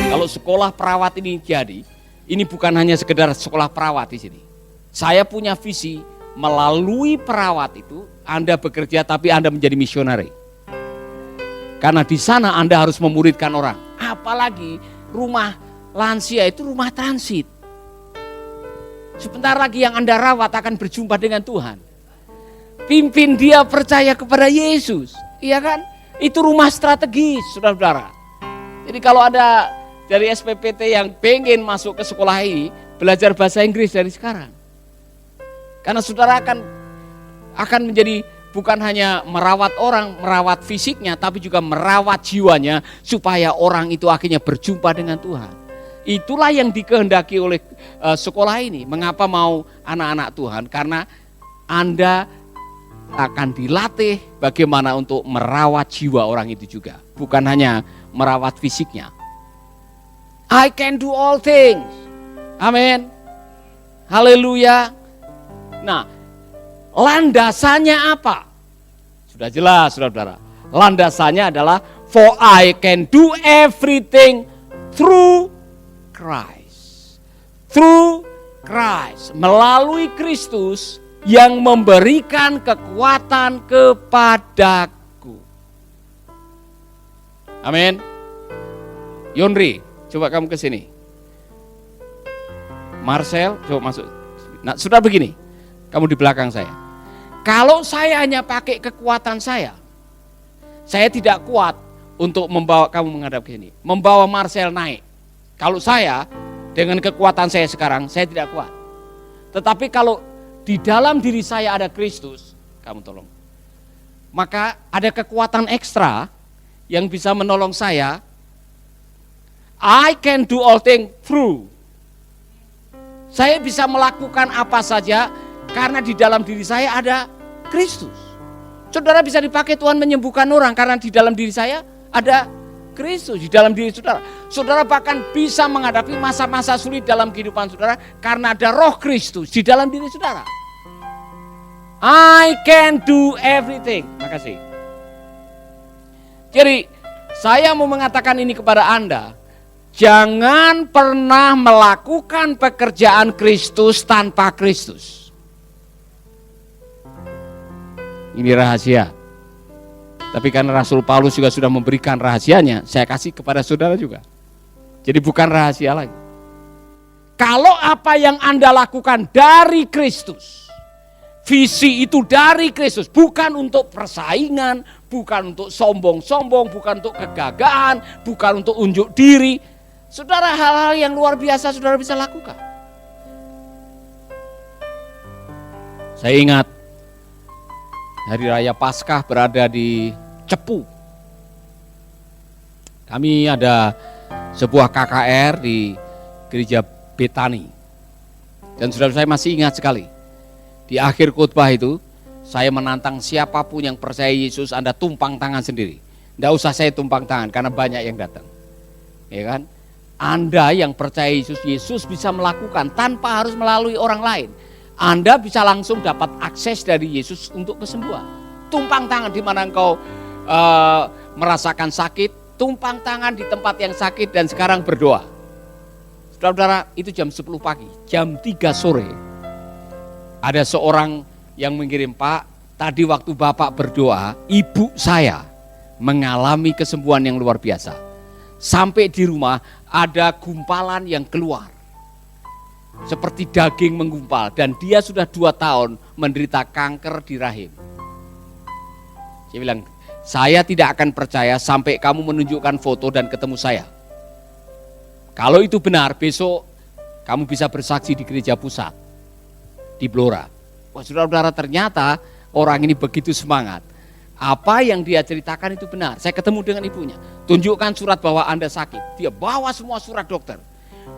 Kalau sekolah perawat ini jadi, ini bukan hanya sekedar sekolah perawat di sini. Saya punya visi melalui perawat itu Anda bekerja tapi Anda menjadi misionari. Karena di sana Anda harus memuridkan orang. Apalagi rumah lansia itu rumah transit. Sebentar lagi yang Anda rawat akan berjumpa dengan Tuhan. Pimpin dia percaya kepada Yesus. Iya kan? Itu rumah strategis, saudara-saudara. Jadi kalau ada dari SPPT yang pengen masuk ke sekolah ini, belajar bahasa Inggris dari sekarang. Karena saudara akan menjadi bukan hanya merawat orang, merawat fisiknya, tapi juga merawat jiwanya supaya orang itu akhirnya berjumpa dengan Tuhan. Itulah yang dikehendaki oleh sekolah ini. Mengapa mau anak-anak Tuhan? Karena Anda akan dilatih bagaimana untuk merawat jiwa orang itu juga. Bukan hanya merawat fisiknya. I can do all things. Amin. Haleluya. Nah, landasannya apa? Sudah jelas, saudara-saudara. Landasannya adalah for I can do everything through Christ. Through Christ. Melalui Kristus yang memberikan kekuatan kepadaku. Amin. Yonri, coba kamu ke sini. Marcel, coba masuk. Nah, sudah begini. Kamu di belakang saya. Kalau saya hanya pakai kekuatan saya tidak kuat untuk membawa kamu menghadap ke sini. Membawa Marcel naik. Kalau saya, dengan kekuatan saya sekarang, saya tidak kuat. Tetapi kalau di dalam diri saya ada Kristus, kamu tolong. Maka ada kekuatan ekstra yang bisa menolong saya. I can do all things through. Saya bisa melakukan apa saja karena di dalam diri saya ada Kristus. Saudara bisa dipakai Tuhan menyembuhkan orang karena di dalam diri saya ada Kristus. Di dalam diri saudara. Saudara bahkan bisa menghadapi masa-masa sulit dalam kehidupan saudara karena ada roh Kristus di dalam diri saudara. I can do everything. Makasih. Jadi saya mau mengatakan ini kepada Anda. Jangan pernah melakukan pekerjaan Kristus tanpa Kristus. Ini rahasia. Tapi karena Rasul Paulus juga sudah memberikan rahasianya, saya kasih kepada saudara juga. Jadi bukan rahasia lagi. Kalau apa yang Anda lakukan dari Kristus, visi itu dari Kristus, bukan untuk persaingan, bukan untuk sombong-sombong, bukan untuk kegagahan, bukan untuk unjuk diri. Saudara, hal-hal yang luar biasa saudara bisa lakukan. Saya ingat Hari Raya Paskah berada di Cepu. Kami ada sebuah KKR di Gereja Betani. Dan saudara saya masih ingat sekali. Di akhir khotbah itu, saya menantang siapapun yang percaya Yesus, Anda tumpang tangan sendiri. Tidak usah saya tumpang tangan karena banyak yang datang. Ya kan? Anda yang percaya Yesus, Yesus bisa melakukan tanpa harus melalui orang lain. Anda bisa langsung dapat akses dari Yesus untuk kesembuhan. Tumpang tangan di mana engkau merasakan sakit, tumpang tangan di tempat yang sakit dan sekarang berdoa. Saudara-saudara, itu jam 10 pagi, jam 3 sore. Ada seorang yang mengirim, Pak, tadi waktu Bapak berdoa, ibu saya mengalami kesembuhan yang luar biasa. Sampai di rumah ada gumpalan yang keluar. Seperti daging menggumpal. Dan dia sudah 2 tahun menderita kanker di rahim. Saya bilang, saya tidak akan percaya sampai kamu menunjukkan foto dan ketemu saya. Kalau itu benar, besok kamu bisa bersaksi di gereja pusat. Di Blora. Wah, saudara-saudara, ternyata orang ini begitu semangat. Apa yang dia ceritakan itu benar. Saya ketemu dengan ibunya. Tunjukkan surat bahwa Anda sakit. Dia bawa semua surat dokter.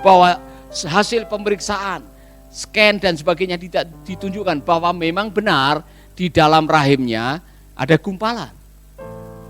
Bawa hasil pemeriksaan, scan dan sebagainya, ditunjukkan bahwa memang benar di dalam rahimnya ada gumpalan.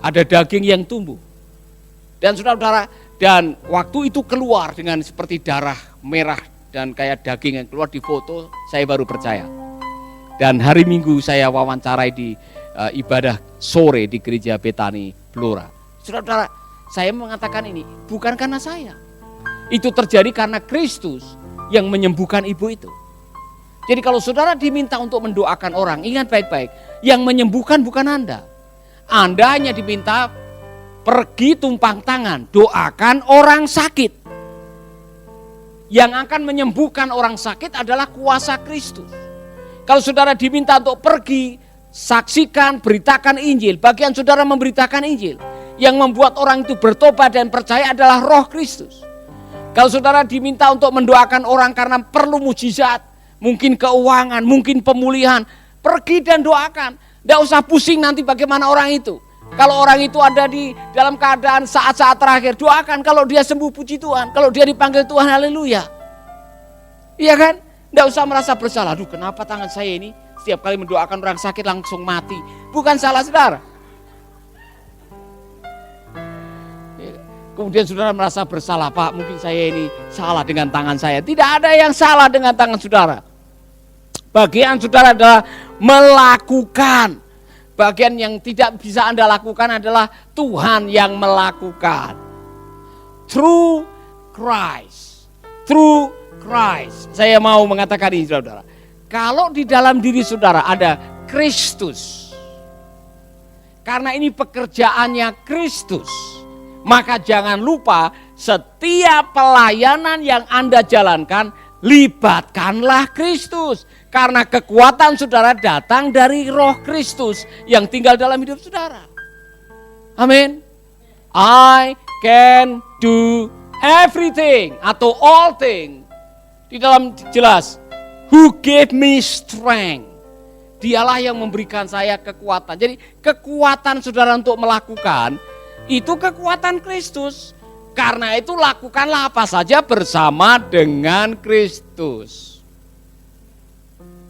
Ada daging yang tumbuh. Dan saudara-saudara, dan waktu itu keluar dengan seperti darah merah dan kayak daging yang keluar di foto, saya baru percaya. Dan hari Minggu saya wawancarai di ibadah sore di Gereja Betani Blora. Saudara-saudara, saya mengatakan ini bukan karena saya. Itu terjadi karena Kristus yang menyembuhkan ibu itu. Jadi kalau saudara diminta untuk mendoakan orang, ingat baik-baik, yang menyembuhkan bukan Anda. Anda hanya diminta pergi tumpang tangan, doakan orang sakit. Yang akan menyembuhkan orang sakit adalah kuasa Kristus. Kalau saudara diminta untuk pergi, saksikan, beritakan Injil, bagian saudara memberitakan Injil. Yang membuat orang itu bertobat dan percaya adalah Roh Kristus. Kalau saudara diminta untuk mendoakan orang karena perlu mujizat, mungkin keuangan, mungkin pemulihan, pergi dan doakan. Tidak usah pusing nanti bagaimana orang itu. Kalau orang itu ada di dalam keadaan saat-saat terakhir, doakan. Kalau dia sembuh, puji Tuhan. Kalau dia dipanggil Tuhan, haleluya. Iya kan? Tidak usah merasa bersalah. Aduh, kenapa tangan saya ini setiap kali mendoakan orang sakit langsung mati. Bukan salah saudara. Kemudian saudara merasa bersalah, Pak, mungkin saya ini salah dengan tangan saya. Tidak ada yang salah dengan tangan saudara. Bagian saudara adalah melakukan. Bagian yang tidak bisa Anda lakukan adalah Tuhan yang melakukan. Through Christ. Through Christ. Saya mau mengatakan ini, saudara. Kalau di dalam diri saudara ada Kristus, karena ini pekerjaannya Kristus, maka jangan lupa setiap pelayanan yang Anda jalankan, libatkanlah Kristus. Karena kekuatan saudara datang dari Roh Kristus yang tinggal dalam hidup saudara. Amin. I can do everything atau all things. Di dalam jelas, who gave me strength. Dialah yang memberikan saya kekuatan. Jadi kekuatan saudara untuk melakukan itu kekuatan Kristus. Karena itu lakukanlah apa saja bersama dengan Kristus.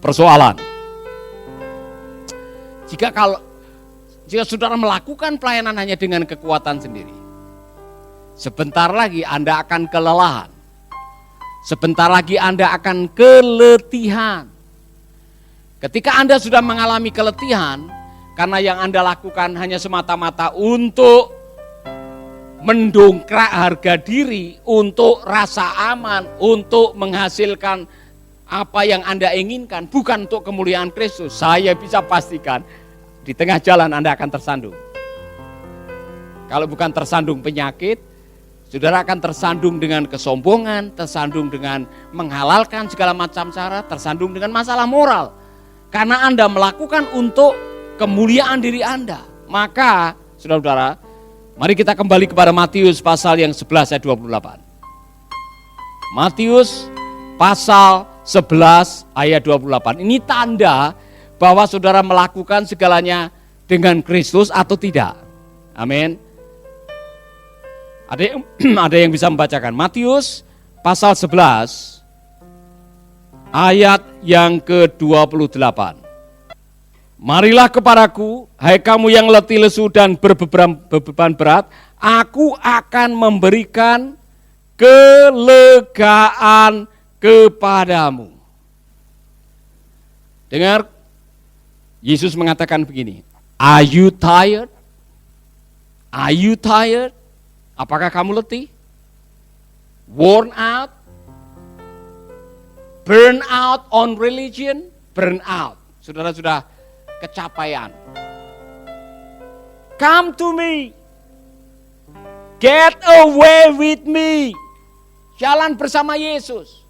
Persoalan, jika saudara melakukan pelayanan hanya dengan kekuatan sendiri, sebentar lagi Anda akan kelelahan, sebentar lagi Anda akan keletihan. Ketika Anda sudah mengalami keletihan, karena yang Anda lakukan hanya semata-mata untuk mendongkrak harga diri, untuk rasa aman, untuk menghasilkan apa yang Anda inginkan, bukan untuk kemuliaan Kristus, saya bisa pastikan di tengah jalan Anda akan tersandung. Kalau bukan tersandung penyakit, saudara akan tersandung dengan kesombongan, tersandung dengan menghalalkan segala macam cara, tersandung dengan masalah moral. Karena Anda melakukan untuk kemuliaan diri Anda. Maka, saudara-saudara, mari kita kembali kepada Matius pasal yang 11 ayat 28. Matius pasal 11 ayat 28. Ini tanda bahwa saudara melakukan segalanya dengan Kristus atau tidak. Amin. Ada yang bisa membacakan Matius pasal 11 ayat yang ke-28. Marilah kepadaku, hai kamu yang letih lesu dan berbeban berat, aku akan memberikan kelegaan kepadamu. Dengar, Yesus mengatakan begini, are you tired? Are you tired? Apakah kamu letih? Worn out? Burn out on religion? Burn out. Saudara sudah kecapaian. Come to me. Get away with me. Jalan bersama Yesus.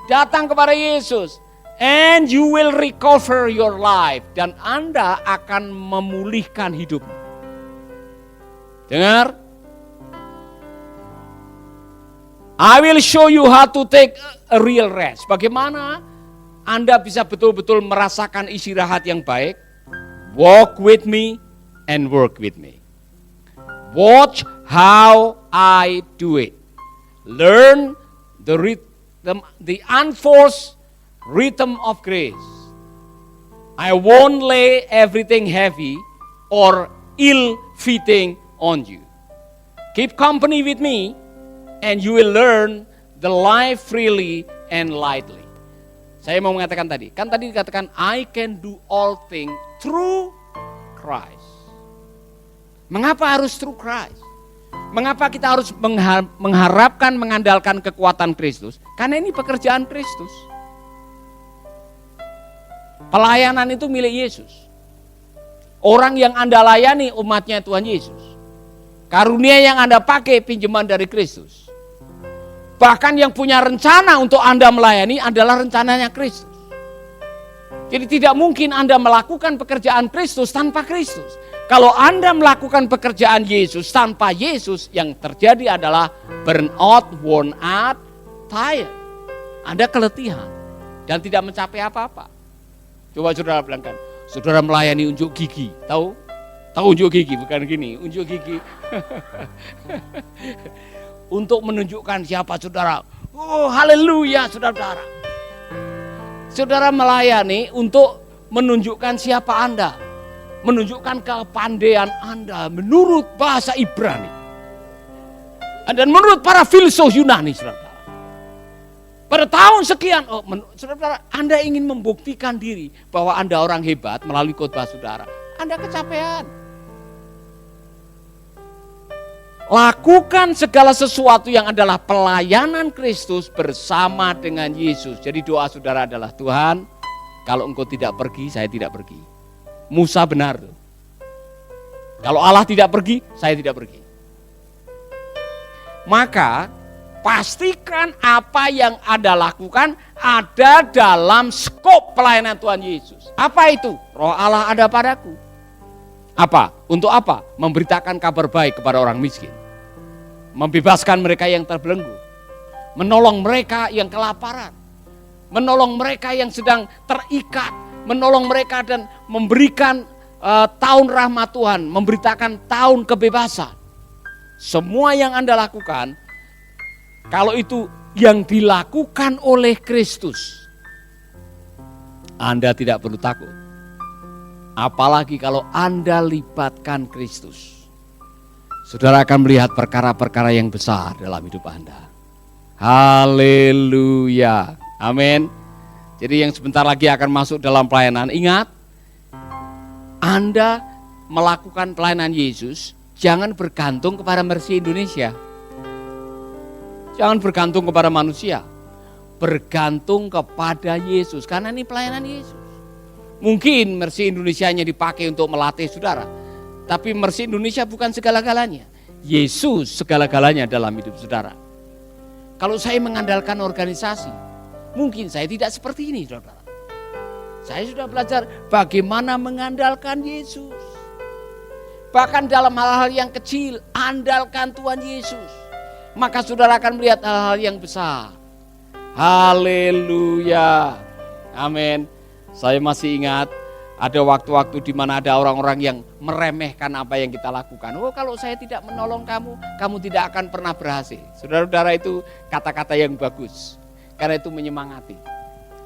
Datang kepada Yesus. And you will recover your life. Dan Anda akan memulihkan hidup. Dengar. I will show you how to take a real rest. Bagaimana Anda bisa betul-betul merasakan istirahat yang baik? Walk with me and work with me. Watch how I do it. Learn the rhythm, the unforced rhythm of grace. I won't lay everything heavy or ill-fitting on you. Keep company with me and you will learn the life freely and lightly. Saya mau mengatakan tadi, kan tadi dikatakan I can do all things through Christ. Mengapa harus through Christ? Mengapa kita harus mengharapkan, mengandalkan kekuatan Kristus? Karena ini pekerjaan Kristus. Pelayanan itu milik Yesus. Orang yang Anda layani umatnya Tuhan Yesus. Karunia yang Anda pakai pinjaman dari Kristus. Bahkan yang punya rencana untuk Anda melayani adalah rencananya Kristus. Jadi tidak mungkin Anda melakukan pekerjaan Kristus tanpa Kristus. Kalau Anda melakukan pekerjaan Yesus tanpa Yesus, yang terjadi adalah burn out, worn out, tired. Anda keletihan dan tidak mencapai apa-apa. Coba saudara bilangkan, saudara melayani unjuk gigi, tahu? Tahu unjuk gigi, bukan gini, unjuk gigi. Untuk menunjukkan siapa saudara. Oh, haleluya, saudara-saudara. Saudara melayani untuk menunjukkan siapa Anda. Menunjukkan kepandaian Anda menurut bahasa Ibrani. Dan menurut para filsuf Yunani, saudara. Pada tahun sekian, saudara, Anda ingin membuktikan diri bahwa Anda orang hebat melalui khotbah saudara. Anda kecapean. Lakukan segala sesuatu yang adalah pelayanan Kristus bersama dengan Yesus. Jadi doa saudara adalah, Tuhan, kalau Engkau tidak pergi, saya tidak pergi. Musa benar. Kalau Allah tidak pergi, saya tidak pergi. Maka pastikan apa yang Anda lakukan ada dalam skop pelayanan Tuhan Yesus. Apa itu? Roh Allah ada padaku. Apa? Untuk apa? Memberitakan kabar baik kepada orang miskin. Membebaskan mereka yang terbelenggu, menolong mereka yang kelaparan, menolong mereka yang sedang terikat, menolong mereka dan memberikan tahun rahmat Tuhan, memberitakan tahun kebebasan. Semua yang Anda lakukan, kalau itu yang dilakukan oleh Kristus, Anda tidak perlu takut. Apalagi kalau Anda libatkan Kristus. Saudara akan melihat perkara-perkara yang besar dalam hidup Anda. Haleluya. Amin. Jadi yang sebentar lagi akan masuk dalam pelayanan, ingat, Anda melakukan pelayanan Yesus, jangan bergantung kepada Mercy Indonesia. Jangan bergantung kepada manusia. Bergantung kepada Yesus, karena ini pelayanan Yesus. Mungkin Mercy Indonesia-nya dipakai untuk melatih saudara. Tapi Mercy Indonesia bukan segala-galanya. Yesus segala-galanya dalam hidup saudara. Kalau saya mengandalkan organisasi, mungkin saya tidak seperti ini, saudara. Saya sudah belajar bagaimana mengandalkan Yesus. Bahkan dalam hal-hal yang kecil, andalkan Tuhan Yesus. Maka saudara akan melihat hal-hal yang besar. Haleluya. Amin. Saya masih ingat ada waktu-waktu di mana ada orang-orang yang meremehkan apa yang kita lakukan. Oh, kalau saya tidak menolong kamu, kamu tidak akan pernah berhasil. Saudara-saudara, itu kata-kata yang bagus. Karena itu menyemangati.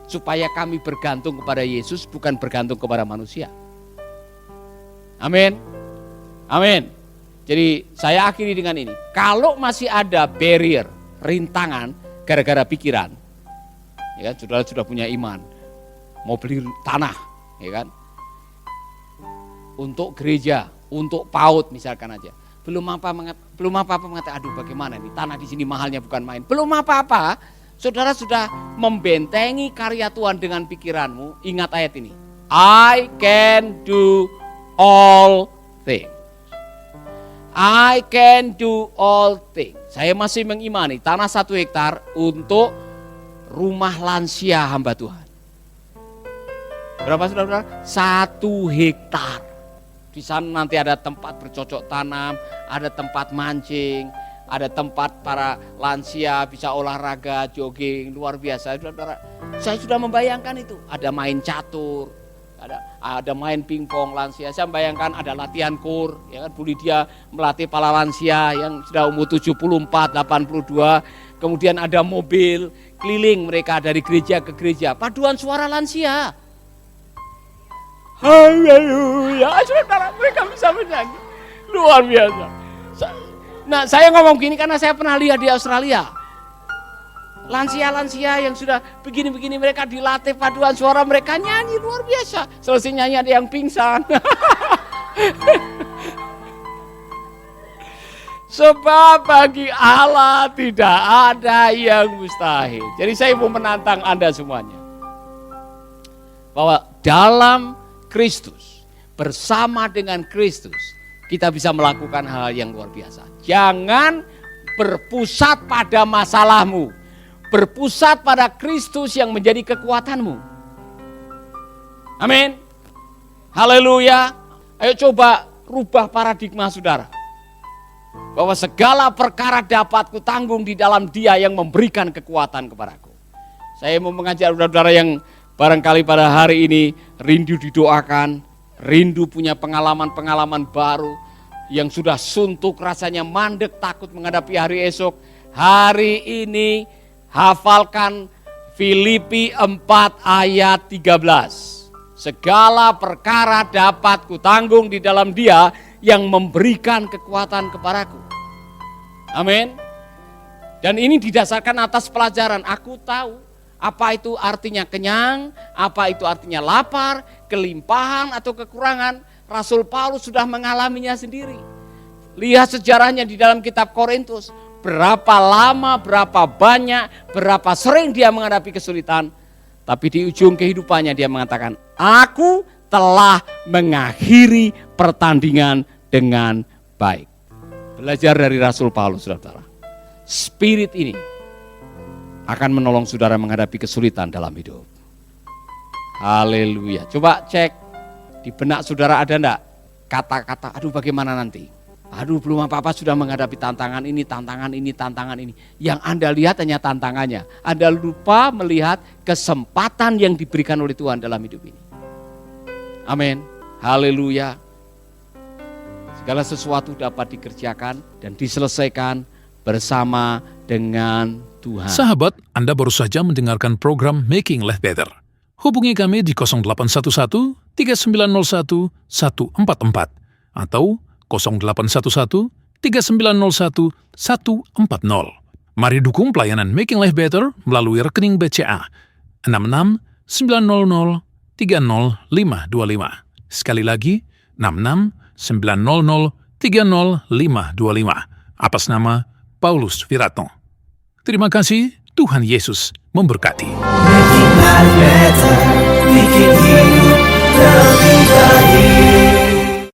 Supaya kami bergantung kepada Yesus, bukan bergantung kepada manusia. Amin. Amin. Jadi saya akhiri dengan ini. Kalau masih ada barrier, rintangan, gara-gara pikiran. Ya, saudara sudah punya iman. Mau beli tanah, ya kan? Untuk gereja, untuk PAUD misalkan aja. Belum apa-apa mengatakan, aduh bagaimana nih, tanah di sini mahalnya bukan main. Belum apa-apa, saudara sudah membentengi karya Tuhan dengan pikiranmu. Ingat ayat ini. I can do all things. I can do all things. Saya masih mengimani tanah 1 hektar untuk rumah lansia hamba Tuhan. Berapa saudara? 1 hektar. Di sana nanti ada tempat bercocok tanam, ada tempat mancing, ada tempat para lansia bisa olahraga, jogging, luar biasa. Saudara, saya sudah membayangkan itu. Ada main catur, ada main pingpong lansia. Saya membayangkan ada latihan kur, ya kan? Bu Lydia melatih para lansia yang sudah umur 74, 82. Kemudian ada mobil keliling mereka dari gereja ke gereja. Paduan suara lansia. Haleluya, saudara, mereka bisa menyanyi, luar biasa. Nah, saya ngomong gini karena saya pernah lihat di Australia. Lansia-lansia yang sudah begini-begini mereka dilatih paduan suara, mereka nyanyi luar biasa. Selesai nyanyi ada yang pingsan. Sebab bagi Allah tidak ada yang mustahil. Jadi saya mau menantang Anda semuanya. Bahwa dalam Kristus, bersama dengan Kristus, kita bisa melakukan hal yang luar biasa. Jangan berpusat pada masalahmu. Berpusat pada Kristus yang menjadi kekuatanmu. Amin. Haleluya. Ayo coba rubah paradigma saudara. Bahwa segala perkara dapat kutanggung di dalam Dia yang memberikan kekuatan kepadaku. Saya mau mengajak saudara-saudara yang barangkali pada hari ini rindu didoakan, rindu punya pengalaman-pengalaman baru, yang sudah suntuk rasanya mandek takut menghadapi hari esok. Hari ini hafalkan Filipi 4 ayat 13. Segala perkara dapat kutanggung di dalam Dia yang memberikan kekuatan kepadaku. Amin. Dan ini didasarkan atas pelajaran. Aku tahu apa itu artinya kenyang, apa itu artinya lapar, kelimpahan atau kekurangan. Rasul Paulus sudah mengalaminya sendiri. Lihat sejarahnya di dalam kitab Korintus. Berapa lama, berapa banyak, berapa sering dia menghadapi kesulitan. Tapi di ujung kehidupannya dia mengatakan, aku telah mengakhiri pertandingan dengan baik. Belajar dari Rasul Paulus, saudara. Spirit ini akan menolong saudara menghadapi kesulitan dalam hidup. Haleluya. Coba cek di benak saudara ada enggak kata-kata, aduh bagaimana nanti? Aduh belum apa-apa sudah menghadapi tantangan ini, tantangan ini, tantangan ini. Yang Anda lihat hanya tantangannya. Anda lupa melihat kesempatan yang diberikan oleh Tuhan dalam hidup ini. Amin. Haleluya. Segala sesuatu dapat dikerjakan dan diselesaikan bersama dengan Tuhan. Sahabat, Anda baru saja mendengarkan program Making Life Better. Hubungi kami di 0811 3901 144 atau 0811 3901 140. Mari dukung pelayanan Making Life Better melalui rekening BCA 66 900 30525. Sekali lagi 66 900 30525 atas nama Paulus Wiratno. Terima kasih, Tuhan Yesus memberkati. Making life better, bikin hidup lebih baik.